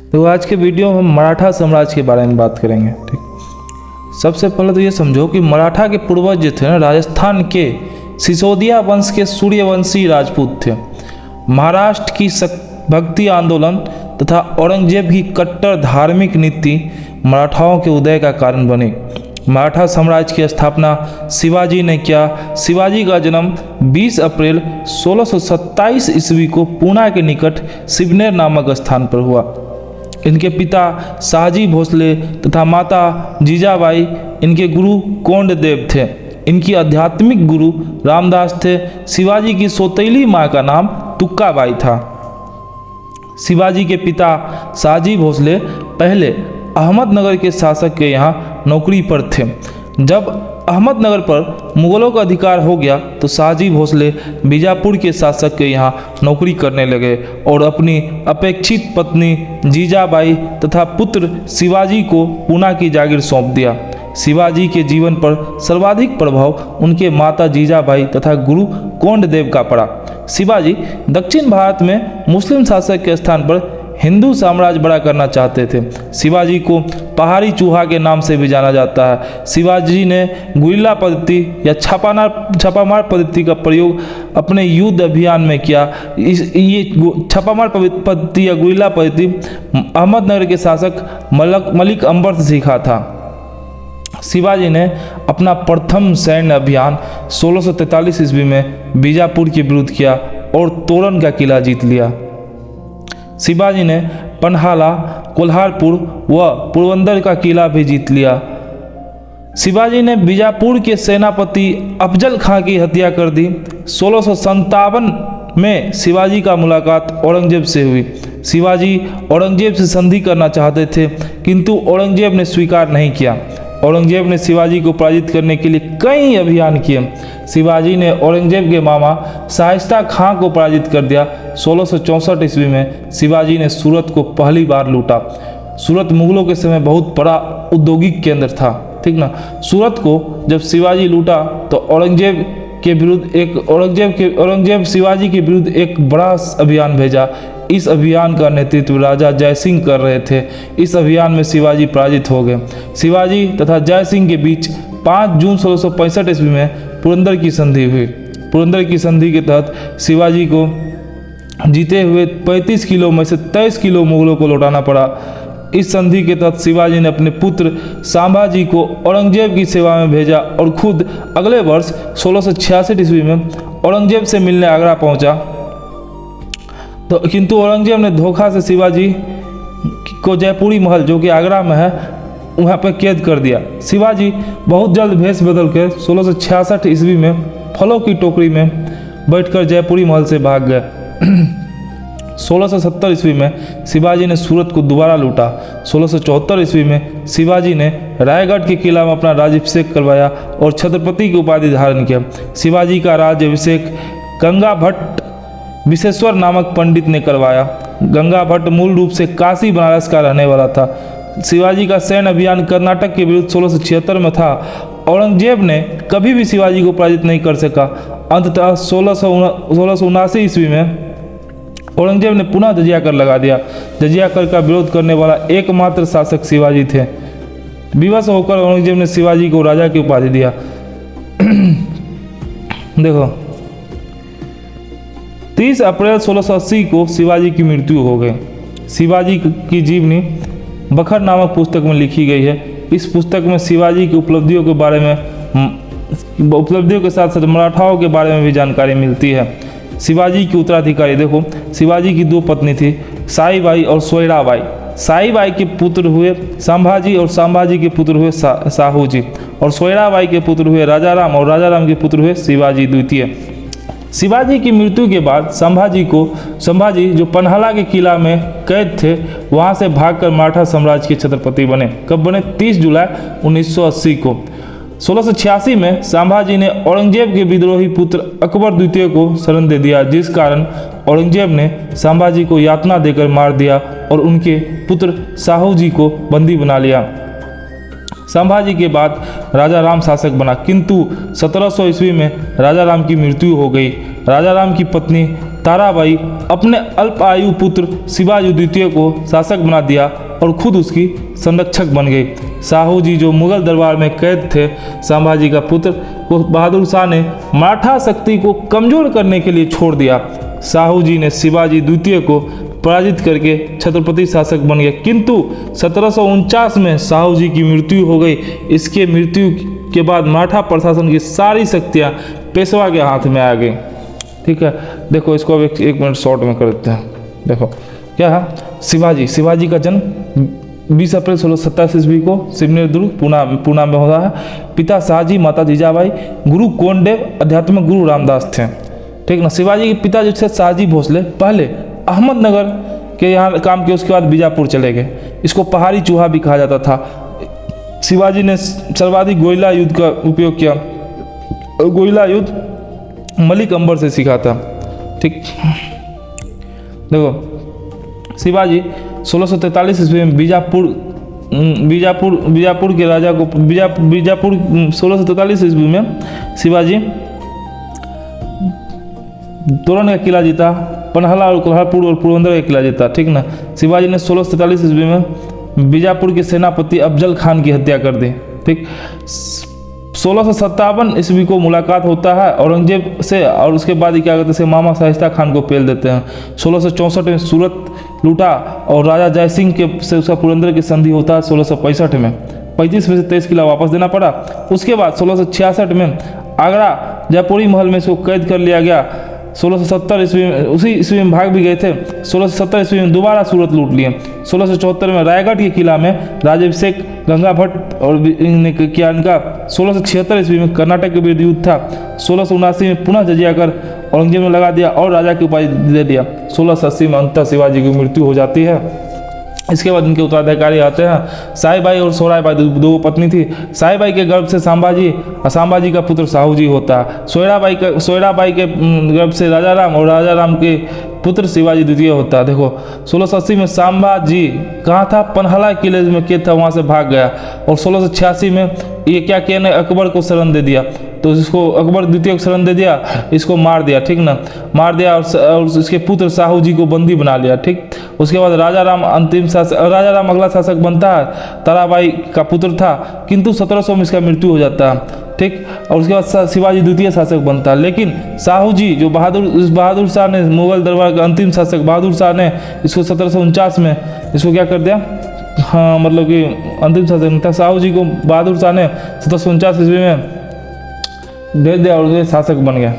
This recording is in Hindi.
तो आज के वीडियो में हम मराठा साम्राज्य के बारे में बात करेंगे। ठीक, सबसे पहले तो ये समझो कि मराठा के पूर्वज जो थे ना, राजस्थान के सिसोदिया वंश के सूर्यवंशी राजपूत थे। महाराष्ट्र की भक्ति आंदोलन तथा औरंगजेब की कट्टर धार्मिक नीति मराठाओं के उदय का कारण बनी। मराठा साम्राज्य की स्थापना शिवाजी ने किया। शिवाजी का जन्म 20 अप्रैल 1627 ईस्वी को पूना के निकट शिवनेर नामक स्थान पर हुआ। इनके पिता शाहजी भोसले तथा माता जीजाबाई इनके गुरु कोंडदेव थे। इनकी आध्यात्मिक गुरु रामदास थे। शिवाजी की सौतेली माँ का नाम तुक्काबाई था। शिवाजी के पिता शाहजी भोसले पहले अहमदनगर के शासक के यहाँ नौकरी पर थे। जब अहमदनगर पर मुगलों का अधिकार हो गया तो शाहजी भोसले बीजापुर के शासक के यहाँ नौकरी करने लगे और अपनी अपेक्षित पत्नी जीजाबाई तथा पुत्र शिवाजी को पूना की जागीर सौंप दिया। शिवाजी के जीवन पर सर्वाधिक प्रभाव उनके माता जीजाबाई तथा गुरु कोंडदेव का पड़ा। शिवाजी दक्षिण भारत में मुस्लिम शासक के स्थान पर हिंदू साम्राज्य बड़ा करना चाहते थे। शिवाजी को पहाड़ी चूहा के नाम से भी जाना जाता है। शिवाजी ने गुरिल्ला पद्धति या छापामार पद्धति का प्रयोग अपने युद्ध अभियान में किया। ये छापामार पद्धति या गुरिल्ला पद्धति अहमदनगर के शासक मलिक अंबर से सीखा था। शिवाजी ने अपना प्रथम सैन्य अभियान 1643 ईस्वी में बीजापुर के विरुद्ध किया और तोरण का किला जीत लिया। शिवाजी ने पन्हाला, कोल्हारपुर व पोरबंदर का किला भी जीत लिया। शिवाजी ने बीजापुर के सेनापति अफजल खां की हत्या कर दी। 1657 में शिवाजी का मुलाकात औरंगजेब से हुई। शिवाजी औरंगजेब से संधि करना चाहते थे किंतु औरंगजेब ने स्वीकार नहीं किया। औरंगजेब ने शिवाजी को पराजित करने के लिए कई अभियान किए। शिवाजी ने औरंगजेब के मामा शाइस्ता खां को पराजित कर दिया। 1664 ईस्वी में शिवाजी ने सूरत को पहली बार लूटा। सूरत मुगलों के समय बहुत बड़ा औद्योगिक केंद्र था। ठीक ना। सूरत को जब शिवाजी लूटा तो औरंगजेब शिवाजी के विरुद्ध एक बड़ा अभियान भेजा। इस अभियान का नेतृत्व राजा जय सिंह कर रहे थे। इस अभियान में शिवाजी पराजित हो गए। शिवाजी तथा जय सिंह के बीच 5 जून 1665 ईस्वी में पुरंदर की संधि हुई। पुरंदर की संधि के तहत शिवाजी को जीते हुए 35 किलो में से 23 किलो मुगलों को लौटाना पड़ा। इस संधि के तहत शिवाजी ने अपने पुत्र संभाजी को औरंगजेब की सेवा में भेजा और खुद अगले वर्ष 1666 ईस्वी में औरंगजेब से मिलने आगरा पहुंचा। तो किंतु औरंगजेब ने धोखा से शिवाजी को जयपुरी महल जो कि आगरा में है वहाँ पर कैद कर दिया। शिवाजी बहुत जल्द भेष बदल कर 1666 ईस्वी में फलों की टोकरी में बैठकर जयपुरी महल से भाग गए। 1670 ईस्वी में शिवाजी ने सूरत को दोबारा लूटा। 1674 ईस्वी में शिवाजी ने रायगढ़ के किला में अपना राज्याभिषेक करवाया और छत्रपति की उपाधि धारण किया। शिवाजी का राज्याभिषेक गंगा भट्ट विश्वेश्वर नामक पंडित ने करवाया। गंगा भट्ट मूल रूप से काशी बनारस का रहने वाला था। शिवाजी का सैन्य अभियान कर्नाटक के विरुद्ध 1676 में था। औरंगजेब ने कभी भी शिवाजी को पराजित नहीं कर सका। अंततः 1679 ईस्वी में औरंगजेब ने पुनः जजिया कर लगा दिया। जजिया कर का विरोध करने वाला एकमात्र शासक शिवाजी थे। विवश होकर औरंगजेब ने शिवाजी को राजा की उपाधि दिया। देखो 30 अप्रैल 1680 को शिवाजी की मृत्यु हो गई। शिवाजी की जीवनी बखर नामक पुस्तक में लिखी गई है। इस पुस्तक में शिवाजी की उपलब्धियों के साथ साथ मराठाओं के बारे में भी जानकारी मिलती है। शिवाजी की उत्तराधिकारी देखो, शिवाजी की 2 पत्नी थी, साईबाई और सोयराबाई। साईबाई के पुत्र हुए संभाजी और संभाजी के पुत्र हुए साहूजी और सोयराबाई के पुत्र हुए राजाराम और राजाराम के पुत्र हुए शिवाजी द्वितीय। शिवाजी की मृत्यु के बाद संभाजी जो पन्हाला के किला में कैद थे वहां से भागकर मराठा साम्राज्य के छत्रपति बने। कब बने? 30 जुलाई 1980 को। 1686 में संभाजी ने औरंगजेब के विद्रोही पुत्र अकबर द्वितीय को शरण दे दिया, जिस कारण औरंगजेब ने संभाजी को यातना देकर मार दिया और उनके पुत्र साहूजी को बंदी बना लिया। संभाजी के बाद राजा राम शासक बना, किंतु 1700 ईस्वी में राजा राम की मृत्यु हो गई। राजा राम की पत्नी ताराबाई अपने अल्प आयु पुत्र शिवाजी द्वितीय को शासक बना दिया और खुद उसकी संरक्षक बन गई। साहू जी जो मुगल दरबार में कैद थे, संभाजी का पुत्र, को बहादुर शाह ने मराठा शक्ति को कमजोर करने के लिए छोड़ दिया। साहू जी ने शिवाजी द्वितीय को पराजित करके छत्रपति शासक बन गए, किंतु 1749 में साहू जी की मृत्यु हो गई। इसके मृत्यु के बाद मराठा प्रशासन की सारी शक्तियाँ पेशवा के हाथ में आ गई। ठीक है, देखो इसको अब एक मिनट शॉर्ट में कर देते हैं। देखो क्या है, शिवाजी का जन्म 20 अप्रैल 1627 ईस्वी को सिवनेर दुर्ग पूना में होता है। पिता शाहजी, माता जीजाबाई, गुरु कोंडेव, आध्यात्मिक गुरु रामदास थे। ठीक ना। शिवाजी के पिता जो थे शाहजी भोसले, पहले अहमदनगर के यहाँ काम किए, उसके बाद बीजापुर चले गए। इसको पहाड़ी चूहा भी कहा जाता था। शिवाजी ने सर्वाधिक गोइला युद्ध का उपयोग किया। गोइला युद्ध मलिक अंबर से सीखा था। ठीक, देखो शिवाजी 1643 ईस्वी में बीजापुर के राजा को बीजापुर 1643 ईस्वी में शिवाजी तोरण का किला जीता, पन्हला और कोल्हारपुर और पोरबंदर का किला जीता। ठीक ना। शिवाजी ने 1643 ईस्वी में बीजापुर के सेनापति अफजल खान की हत्या कर दी। ठीक, 1657 ईस्वी को मुलाकात होता है औरंगजेब से, और उसके बाद क्या कहते हैं, मामा शाइस्ता खान को पेल देते हैं। 1664 में सूरत लूटा और राजा जय सिंह के से उसका पुरंदर की संधि होता है 1665 में। 35 में से 23 किला वापस देना पड़ा। उसके बाद 1666 में आगरा जयपुरी महल में इसको कैद कर लिया गया। 1670 ईस्वी में, उसी ईस्वी में भाग भी गए थे। 1670 ईस्वी में दोबारा सूरत लूट लिए। 1674 में रायगढ़ के किला में राजाभिषेक गंगा भट्ट और किया इनका। 1676 ईस्वी में कर्नाटक के विरुद्ध युद्ध था। 1679 में पुनः जजिया कर औरंगजेब ने लगा दिया और राजा की उपाधि दे दिया। 1680 में अंततः शिवाजी की मृत्यु हो जाती है। इसके बाद इनके उत्तराधिकारी आते हैं। साईबाई और सोहराबाई दो पत्नी थी। साईबाई के गर्भ से संभाजी और संभाजी का पुत्र साहू जी होता है। सोहराबाई के गर्भ से राजाराम और राजाराम के पुत्र शिवाजी द्वितीय होता है। देखो 1680 में संभाजी कहाँ था, पन्हला किले में कैद था, वहाँ से भाग गया। और 1686 में ये क्या किया ने, अकबर को शरण दे दिया। तो इसको अकबर द्वितीय को शरण दे दिया, इसको मार दिया। ठीक ना, मार दिया और इसके पुत्र साहू जी को बंदी बना लिया। ठीक, उसके बाद राजाराम राजाराम अगला शासक बनता है। ताराबाई का पुत्र था, किंतु 1700 में इसका मृत्यु हो जाता है। ठीक, और उसके बाद शिवाजी द्वितीय शासक बनता है। लेकिन साहू जी जो बहादुर शाह ने, मुगल दरबार का अंतिम शासक बहादुर शाह ने इसको 1749 में इसको क्या कर दिया, हाँ मतलब कि अंतिम शासक था। साहू जी को बहादुर शाह ने 1749 ईस्वी में भेज दिया और शासक बन गया।